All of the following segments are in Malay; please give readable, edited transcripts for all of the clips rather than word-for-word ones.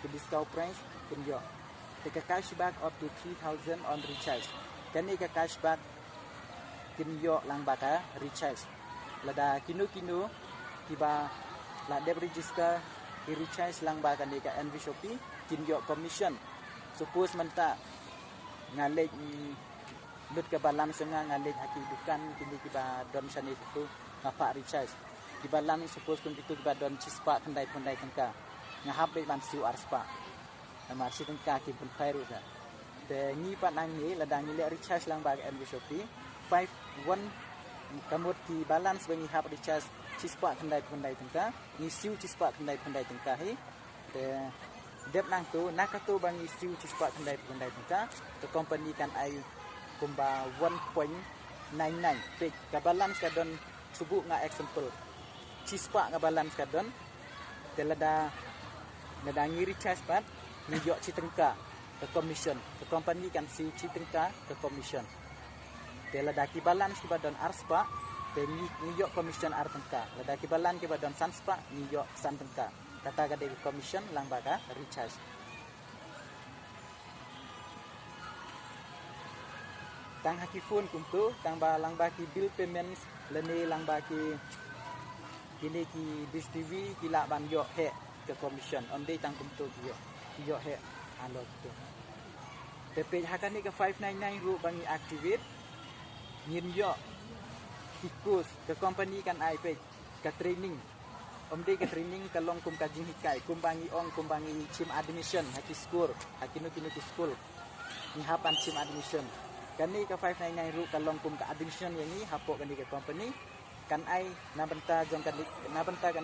the discount price kin yo take a cashback up to 3,000 on recharge kani ka cashback kin yo lang baka recharge lada kinu tiba la deb register ki recharge lang baka ni ka NV Shopee kin yo commission suppose manta ngalej lut ka balam senga ngalej haki dukan kini kiba don sani itu ngapa recharge kiba lam suppose kun itu kiba don cispa kendai tengka ngahap be ban siu arspa nama si tengka ki pun khairu sa de ni pat nang ni ladang ni le recharge lang bag NV Shopee 51 kamut ki balance bangi hap recharge cispa kendai tengka ni siu cispa kendai tengka hi de dep nang tu nakato bangi siu cispa kendai tengka the company kan ai kumba 1.99 pek ka balance ka don subu nga example cispa nga balance ka don telada nadangi recharge pat ni yo citengka ke commission the company kan si citengka ke commission telada ki balance ki badon arspa te ni yo commission artengka lada ki balance ki badon sanspa ni yo santengka kata ka de commission lang baga recharge tang haki phone kumtu tang ba lang baki bill payments lene lang baki kini ki dis TV kila ban yo he ke commission on day tang kumtu yo he alot tu tp hakani ke 599 ru bangi activate yin yo tikus ke company kan ai pe ke training day ke training kalong kum kajing hikai kumbangi kumbangi chim admission haki score haki kinu school ni hapan chim admission kani ka 599 ru kalong kum ka admission yang ni hapok kani ke company kan ai na benta jong kani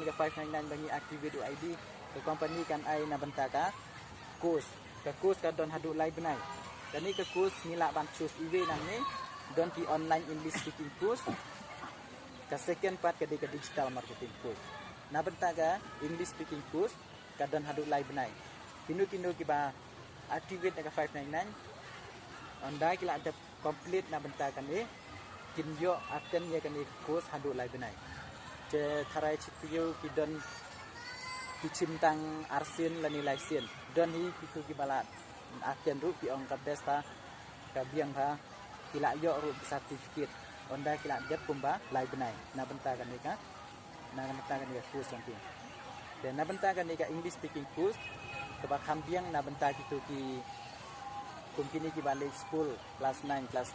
ka 599 bangi activate ID ke company kan ai na benta ka course ka don hadu lai benai kani ke course nila ban choose iwe nang ni don ki online English speaking course ka second part ka digital marketing course na benta ka English speaking course ka don hadu lai benai kinu ki ba activate ka 599 anda kila ada complete na benta kan ni kinyo akan ya kan course hadu lai benai je tharai chitiu ki don ki cimtang arsin lani laisen don hi ki ki balat akan ru ki ong ka besta ka biang ha kila yo ru certificate onda kila jet kumba lai benai na benta kan ni ka na benta kan ni course yang ting dan na benta kan ni ka English speaking course kebak hambiang na benta ki kum kini ki balik school class 9 class